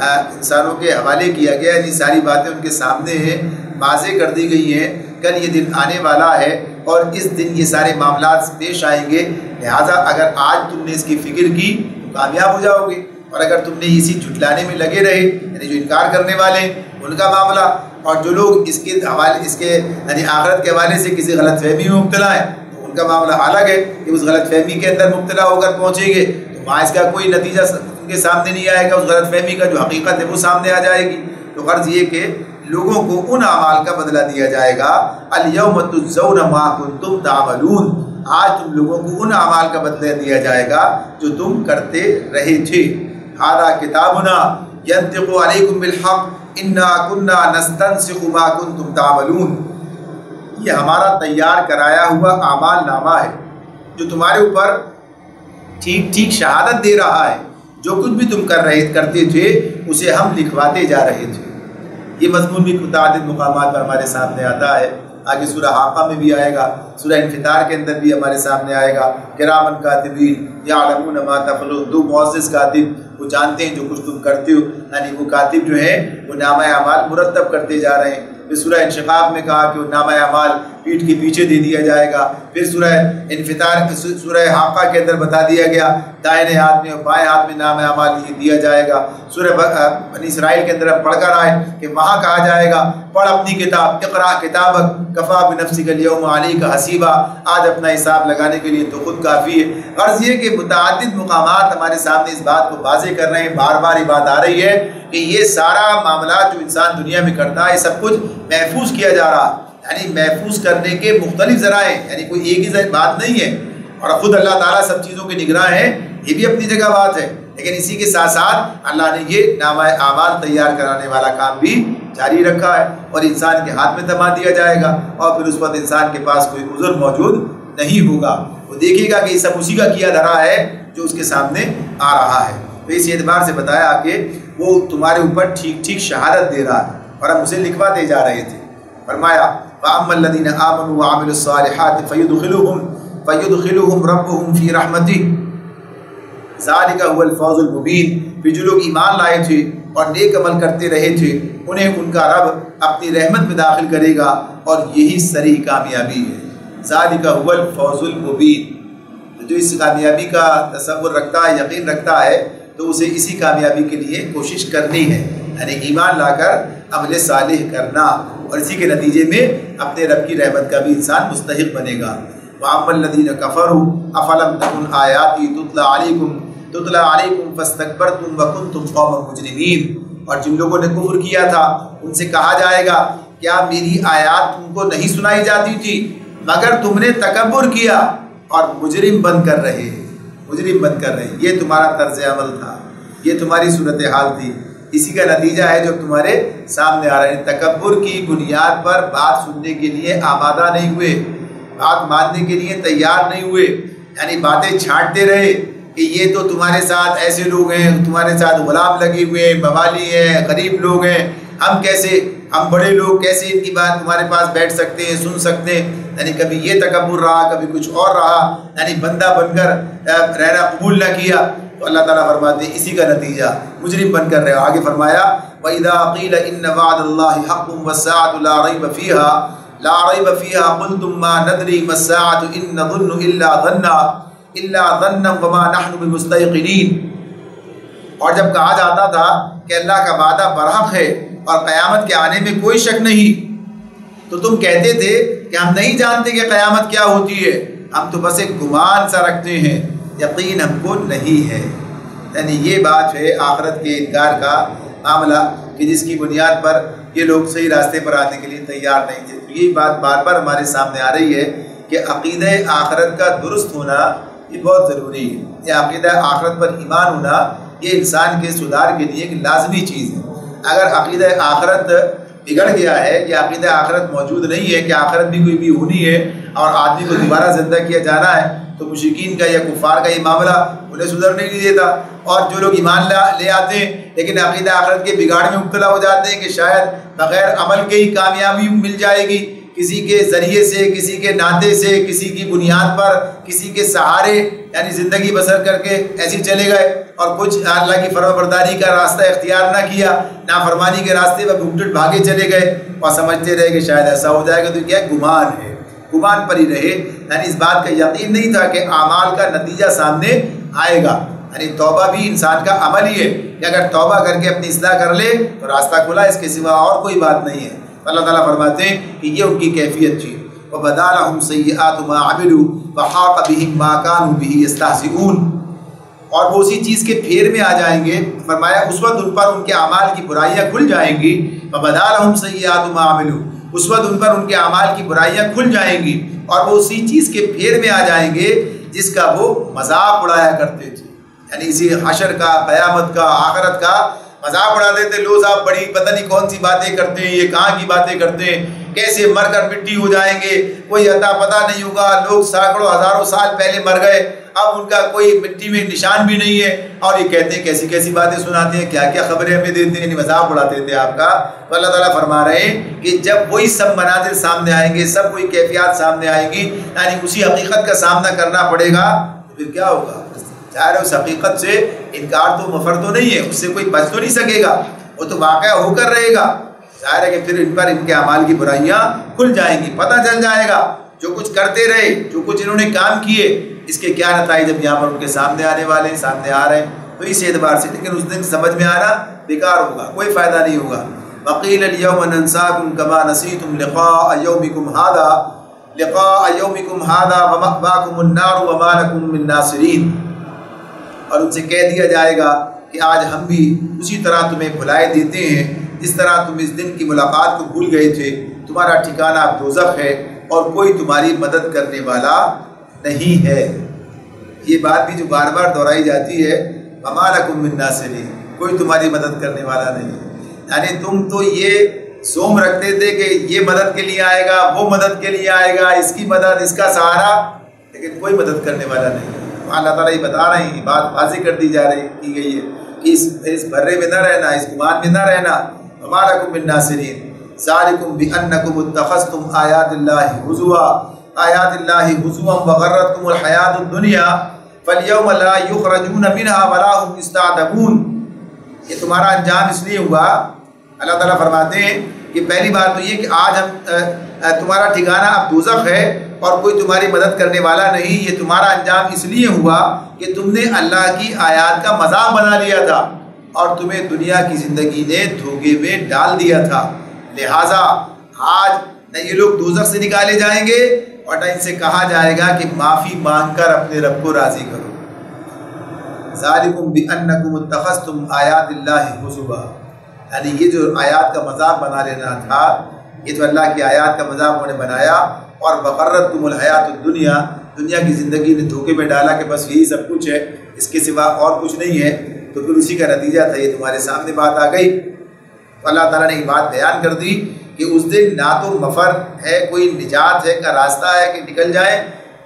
انسانوں کے حوالے کیا گیا، یعنی ساری باتیں ان کے سامنے ہیں، واضح کر دی گئی ہیں۔ کل یہ دن آنے والا ہے اور اس دن یہ سارے معاملات پیش آئیں گے، لہٰذا اگر آج تم نے اس کی فکر کی تو کامیاب ہو جاؤ گے، اور اگر تم نے اسی جھٹلانے میں لگے رہے، یعنی جو انکار کرنے والے ہیں ان کا معاملہ، اور جو لوگ اس کے حوالے یعنی آخرت کے حوالے سے کسی غلط فہمی میں مبتلا ہیں تو ان کا معاملہ الگ ہے کہ اس غلط فہمی کے اندر مبتلا ہو کر پہنچیں گے تو وہاں اس کا کوئی نتیجہ ان کے سامنے نہیں آئے گا، اس غلط فہمی کا جو حقیقت ہے وہ سامنے آ جائے گی۔ تو غرض یہ کہ لوگوں کو ان اعمال کا بدلہ دیا جائے گا، الْيَوْمَ تُجْزَوْنَ مَا كُنتُمْ تَعْمَلُونَ، آج تم لوگوں کو ان اعمال کا بدلہ دیا جائے گا جو تم کرتے رہے تھے۔ هَذَا كِتَابُنَا يَنطِقُ عَلَيْكُمْ بِالْحَقِّ إِنَّا كُنَّا نَسْتَنسِخُ مَا كُنتُمْ تَعْمَلُونَ، یہ ہمارا تیار کرایا ہوا اعمال نامہ ہے جو تمہارے اوپر ٹھیک ٹھیک شہادت دے رہا ہے جو کچھ بھی تم کرتے تھے اسے ہم لکھواتے جا رہے تھے۔ یہ مضمون بھی متعدد مقامات پر ہمارے سامنے آتا ہے، آگے سورہ حاقہ میں بھی آئے گا، سورہ انفطار کے اندر بھی ہمارے سامنے آئے گا، کرامن کاتبین یعلمون ما تفعلون، دو معزز کاتب وہ جانتے ہیں جو کچھ تم کرتے ہو، یعنی وہ کاتب جو ہیں وہ نامہ اعمال مرتب کرتے جا رہے ہیں۔ پھر سورہ انشقاق میں کہا کہ وہ نامہ اعمال پیٹھ کے پیچھے دے دیا جائے گا، پھر سورہ انفطار سورہ حاقہ کے اندر بتا دیا گیا دائیں ہاتھ میں اور بائیں ہاتھ میں نامہ اعمال دیا جائے گا۔ سورہ بنی اسرائیل کے اندر پڑھ کر آئے کہ وہاں کہا جائے گا پڑھ اپنی کتاب، اقرا کتابک کفا بنفسک الیوم علیک حسیبا، آج اپنا حساب لگانے کے لیے تو خود کافی ہے۔ غرض یہ کہ متعدد مقامات ہمارے سامنے اس بات کو واضح کر رہے ہیں، بار بار یہ بات آ رہی ہے کہ یہ سارا معاملات جو انسان دنیا میں کرتا ہے یہ سب کچھ محفوظ کیا جا رہا، یعنی محفوظ کرنے کے مختلف ذرائع، یعنی کوئی ایک ہی بات نہیں ہے، اور خود اللہ تعالیٰ سب چیزوں کے نگراں ہے، یہ بھی اپنی جگہ بات ہے، لیکن اسی کے ساتھ ساتھ اللہ نے یہ نامہ اعمال تیار کرانے والا کام بھی جاری رکھا ہے، اور انسان کے ہاتھ میں تھما دیا جائے گا، اور پھر اس وقت انسان کے پاس کوئی عذر موجود نہیں ہوگا، وہ دیکھے گا کہ یہ سب اسی کا کیا دھرا ہے جو اس کے سامنے آ رہا ہے۔ تو اس اعتبار سے بتایا کہ وہ تمہارے اوپر ٹھیک ٹھیک شہادت دے رہا ہے، اور ہم اسے لکھواتے جا رہے تھے۔ فرمایا فَأَمَّا الَّذِينَ آمَنُوا وَعَمِلُوا الصَّالِحَاتِ فَيُدْخِلُهُمْ رَبُّهُمْ فِي رَحْمَتِهِ ذَلِكَ هُوَ الْفَوْزُ الْمُبِينُ، پھر جو لوگ ایمان لائے تھے اور نیک عمل کرتے رہے تھے انہیں ان کا رب اپنی رحمت میں داخل کرے گا، اور یہی صریح کامیابی ہے۔ ذَلِكَ هُوَ الْفَوْزُ الْمُبِينُ، جو اس کامیابی کا تصور رکھتا ہے، یقین رکھتا ہے، تو اسے اسی کامیابی کے لیے کوشش کرنی ہے، یعنی ایمان لا کر عمل صالح کرنا، اور اسی کے نتیجے میں اپنے رب کی رحمت کا بھی انسان مستحق بنے گا۔ وَأَمَّا الَّذِينَ كَفَرُوا أَفَلَمْ تَكُنْ آيَاتِي تُتْلَى عَلَيْكُمْ فَاسْتَكْبَرْتُمْ وَكُنْتُمْ قَوْمًا مُجْرِمِينَ، اور جن لوگوں نے کفر کیا تھا ان سے کہا جائے گا کیا میری آیات تم کو نہیں سنائی جاتی تھی، مگر تم نے تکبر کیا اور مجرم بن کر رہے، یہ تمہارا طرز عمل تھا، یہ تمہاری صورتحال تھی، اسی کا نتیجہ ہے جو تمہارے سامنے آ رہا ہے۔ تکبر کی بنیاد پر بات سننے کے لیے آمادہ نہیں ہوئے، بات ماننے کے لیے تیار نہیں ہوئے، یعنی باتیں چھانٹتے رہے کہ یہ تو تمہارے ساتھ ایسے لوگ ہیں، تمہارے ساتھ غلام لگے ہوئے ہیں، موالی ہیں، غریب لوگ ہیں، ہم بڑے لوگ کیسے ان کی بات تمہارے پاس بیٹھ سکتے ہیں، سن سکتے ہیں، یعنی کبھی یہ تکبر رہا، کبھی کچھ اور رہا، یعنی بندہ بن کر رہنا قبول نہ کیا، تو اللہ تعالیٰ فرماتے ہیں اسی کا نتیجہ مجرم بن کر رہے ہو۔ آگے فرمایا وَإِذَا قِيلَ إِنَّ وَعْدَ اللَّهِ حَقٌّ وَالسَّاعَةُ لَا رَيْبَ فِيهَا قُلْتُمْ مَا نَدْرِي مَا السَّاعَةُ إِن نَظُنُّ إِلَّا ظَنًّا وَمَا نَحْنُ بِمُسْتَيْقِنِينَ، اور جب کہا جاتا تھا کہ اللہ کا وعدہ برحق ہے اور قیامت کے آنے میں کوئی شک نہیں، تو تم کہتے تھے کہ ہم نہیں جانتے کہ قیامت کیا ہوتی ہے، ہم تو بس ایک گمان سا رکھتے ہیں، یقین ہم کو نہیں ہے۔ یعنی یہ بات ہے آخرت کے انکار کا معاملہ کہ جس کی بنیاد پر یہ لوگ صحیح راستے پر آنے کے لیے تیار نہیں تھے۔ تو یہ بات بار بار ہمارے سامنے آ رہی ہے کہ عقیدہ آخرت کا درست ہونا یہ بہت ضروری ہے، یہ عقیدہ آخرت پر ایمان ہونا یہ انسان کے سدھار کے لیے ایک لازمی چیز ہے۔ اگر عقیدہ آخرت بگڑ گیا ہے یا عقیدہ آخرت موجود نہیں ہے کہ آخرت بھی کوئی بھی ہونی ہے اور آدمی کو دوبارہ زندہ کیا جانا ہے، تو مشرکین کا یا کفار کا یہ معاملہ انہیں سدھرنے نہیں دیتا، اور جو لوگ ایمان لے آتے ہیں لیکن عقیدہ آخرت کے بگاڑ میں مبتلا ہو جاتے ہیں کہ شاید بغیر عمل کے ہی کامیابی مل جائے گی، کسی کے ذریعے سے، کسی کے ناطے سے، کسی کی بنیاد پر، کسی کے سہارے، یعنی زندگی بسر کر کے ایسے چلے گئے، اور کچھ اللہ کی فرمانبرداری کا راستہ اختیار نہ کیا، نافرمانی کے راستے پر گھمٹٹ بھاگے چلے گئے اور سمجھتے رہے کہ شاید ایسا ہو جائے گا، تو کیا گمان ہے، گمان پر ہی رہے، یعنی اس بات کا یقین نہیں تھا کہ اعمال کا نتیجہ سامنے آئے گا۔ یعنی توبہ بھی انسان کا عمل ہی ہے کہ اگر توبہ کر کے اپنی اصلاح کر لے تو راستہ کھلا، اس کے سوا اور کوئی بات نہیں ہے۔ اللہ تعالیٰ فرماتے ہیں کہ یہ ان کی کیفیت تھی۔ وَبَدَا لَهُمْ سَيِّئَاتُ مَا عَمِلُوا وَحَاقَ بِهِم مَا كَانُوا بِهِ يَسْتَهْزِئُونَ، اور وہ اسی چیز کے پھیر میں آ جائیں گے، فرمایا اس وقت ان پر ان کے اعمال کی برائیاں کھل جائیں گی۔ وَبَدَا لَهُمْ سَيِّئَاتُ مَا عَمِلُوا، اس وقت ان پر ان کے اعمال کی برائیاں کھل جائیں گی، اور وہ اسی چیز کے پھیر میں آ جائیں گے جس کا وہ مذاق اڑایا کرتے تھے، یعنی اسی حشر کا، قیامت کا، آخرت کا مذاق اڑاتے تھے۔ لوگ صاحب بڑی پتہ نہیں کون سی باتیں کرتے ہیں، یہ کہاں کی باتیں کرتے ہیں، کیسے مر کر مٹی ہو جائیں گے، کوئی عطا پتہ نہیں ہوگا، لوگ سینکڑوں ہزاروں سال پہلے مر گئے، اب ان کا کوئی مٹی میں نشان بھی نہیں ہے، اور یہ کہتے ہیں کیسی کیسی باتیں سناتے ہیں، کیا کیا خبریں ہمیں دیتے ہیں، مذاق اڑاتے تھے آپ کا۔ تو اللہ تعالیٰ فرما رہے ہیں کہ جب وہی سب مناظر سامنے آئیں گے، سب کوئی کیفیات سامنے آئیں گی، یعنی اسی حقیقت کا سامنا کرنا پڑے گا، تو پھر کیا ہوگا؟ ظاہر ہے اس حقیقت سے انکار تو مفر تو نہیں ہے، اس سے کوئی بچ تو نہیں سکے گا، وہ تو واقعہ ہو کر رہے گا۔ ظاہر ہے کہ پھر ان پر ان کے اعمال کی برائیاں کھل جائیں گی، پتہ چل جائے گا جو کچھ کرتے رہے، جو کچھ انہوں نے کام کیے، اس کے کیا نتائج جب یہاں پر ان کے سامنے آنے والے ہیں، سامنے آ رہے ہیں، تو اس اعتبار سے لیکن اس دن سمجھ میں آنا بیکار ہوگا، کوئی فائدہ نہیں ہوگا۔ وقیل اليوم ننساکم کما نسیتم لقاء یومکم ھذا ومأواکم النار وما لکم من ناصرین، اور ان سے کہہ دیا جائے گا کہ آج ہم بھی اسی طرح تمہیں بھلائے دیتے ہیں جس طرح تم اس دن کی ملاقات کو بھول گئے تھے، تمہارا ٹھکانہ اب دوزخ ہے اور کوئی تمہاری مدد کرنے والا نہیں ہے۔ یہ بات بھی جو بار بار دہرائی جاتی ہے، وما لکم من ناصرین، کوئی تمہاری مدد کرنے والا نہیں ہے، یعنی تم تو یہ زوم رکھتے تھے کہ یہ مدد کے لیے آئے گا، وہ مدد کے لیے آئے گا، اس کی مدد، اس کا سہارا، لیکن کوئی مدد کرنے والا نہیں ہے۔ اللہ تعالیٰ یہ بتا رہے ہیں، بات واضح کر دی جا رہی کی گئی ہے کہ اس بھرے میں نہ رہنا، اس گمان میں نہ رہنا۔ وما لکم من ناصرین ذالکم بانکم اتخذتم آیات اللہ ہزوا وغرتکم الحیاۃ الدنیا فالیوم لا یخرجون منها ولا هم یستعتبون۔ یہ تمہارا انجام اس لیے ہوا، اللہ تعالیٰ فرماتے ہیں کہ پہلی بات تو یہ کہ آج تمہارا ٹھکانہ اب دوزخ ہے اور کوئی تمہاری مدد کرنے والا نہیں۔ یہ تمہارا انجام اس لیے ہوا کہ تم نے اللہ کی آیات کا مذاق بنا لیا تھا اور تمہیں دنیا کی زندگی نے دھوکے میں ڈال دیا تھا، لہٰذا آج نہ یہ لوگ دوزخ سے نکالے جائیں گے اور نہ ان سے کہا جائے گا کہ معافی مانگ کر اپنے رب کو راضی کرو۔ ذالکم بانکم اتخذتم آیات اللہ ہزوا، یعنی یہ جو آیات کا مذاق بنا لینا تھا، یہ جو اللہ کی آیات کا مذاق انہوں نے بنایا، اور وغرتکم الحیاۃ الدنیا، دنیا کی زندگی نے دھوکے میں ڈالا کہ بس یہی سب کچھ ہے، اس کے سوا اور کچھ نہیں ہے، تو پھر اسی کا نتیجہ تھا یہ تمہارے سامنے بات آ گئی۔ تو اللہ تعالیٰ نے یہ بات بیان کر دی کہ اس دن نہ تو مفر ہے، کوئی نجات ہے کا راستہ ہے کہ نکل جائیں،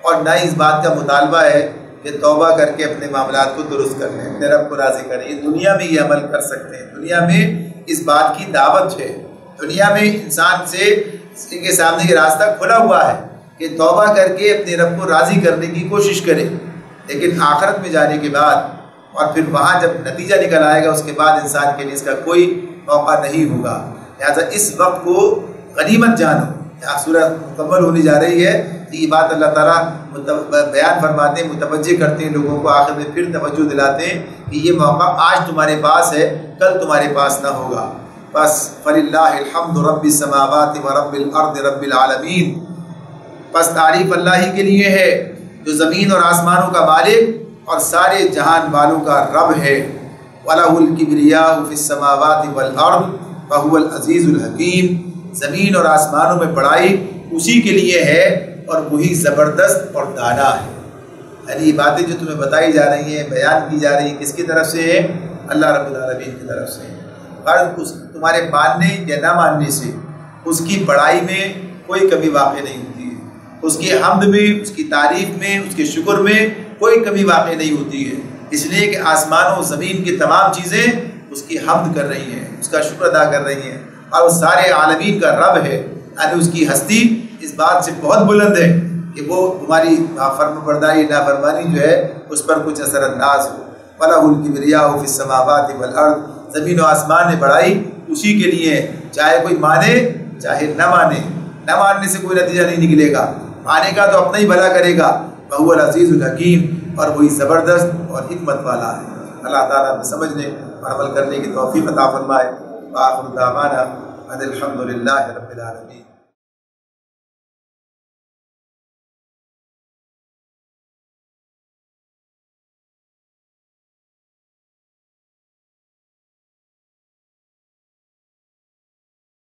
اور نہ اس بات کا مطالبہ ہے کہ توبہ کر کے اپنے معاملات کو درست کر لیں، اپنے رب کو راضی کریں۔ یہ دنیا میں یہ عمل کر سکتے ہیں، دنیا میں اس بات کی دعوت ہے، دنیا میں انسان سے کے سامنے یہ راستہ کھلا ہوا ہے کہ توبہ کر کے اپنے رب کو راضی کرنے کی کوشش کرے، لیکن آخرت میں جانے کے بعد اور پھر وہاں جب نتیجہ نکل آئے گا، اس کے بعد انسان کے لیے اس کا کوئی موقع نہیں ہوگا۔ لہٰذا اس وقت کو غنیمت جانو۔ یہاں سورہ مکمل ہونے جا رہی ہے، تو یہ بات اللہ تعالیٰ بیان فرماتے ہیں، متوجہ کرتے ہیں لوگوں کو، آخر میں پھر توجہ دلاتے ہیں کہ یہ موقع آج تمہارے پاس ہے، کل تمہارے پاس نہ ہوگا۔ بس فللہ الحمد رب السماوات و رب الارض رب العالمین، بس تعریف اللہ ہی کے لیے ہے جو زمین اور آسمانوں کا مالک اور سارے جہان والوں کا رب ہے۔ وَلَهُ الْكِبْرِيَاءُ فِي السَّمَاوَاتِ وَالْأَرْضِ وَهُوَ الْعَزِيزُ الْحَكِيمُ، زمین اور آسمانوں میں بڑائی اسی کے لیے ہے اور وہی زبردست اور دانا ہے۔ یعنی یہ باتیں جو تمہیں بتائی جا رہی ہیں، بیان کی جا رہی ہیں، کس کی طرف سے ہے؟ اللہ رب العالمین کی طرف سے۔ اس تمہارے ماننے یا نہ ماننے سے اس کی بڑائی میں کوئی کمی واقع نہیں ہوتی ہے، اس کی حمد میں، اس کی تعریف میں، اس کے شکر میں کوئی کمی واقع نہیں ہوتی ہے، اس لیے کہ آسمانوں و زمین کی تمام چیزیں اس کی حمد کر رہی ہیں، اس کا شکر ادا کر رہی ہیں، اور وہ سارے عالمین کا رب ہے، یعنی اس کی ہستی اس بات سے بہت بلند ہے کہ وہ تمہاری فرم برداری نافرمانی جو ہے اس پر کچھ اثر انداز ہو۔ وَلَهُ الْكِبْرِيَاءُ فِي السَّمَاوَاتِ وَالْأَرْضِ، زمین و آسمان میں بڑائی اسی کے لیے ہے، چاہے کوئی مانے چاہے نہ مانے، نہ ماننے سے کوئی نتیجہ نہیں نکلے گا، مانے گا تو اپنا ہی بھلا کرے گا۔ وَهُوَ الْعَزِيزُ الْحَكِيمُ، اور وہی زبردست اور حکمت والا ہے۔ اللہ تعالیٰ ہمیں سمجھنے اور عمل کرنے کی توفیق عطا فرمائے۔ وآخر دعوانا ان الحمد للہ رب العالمین۔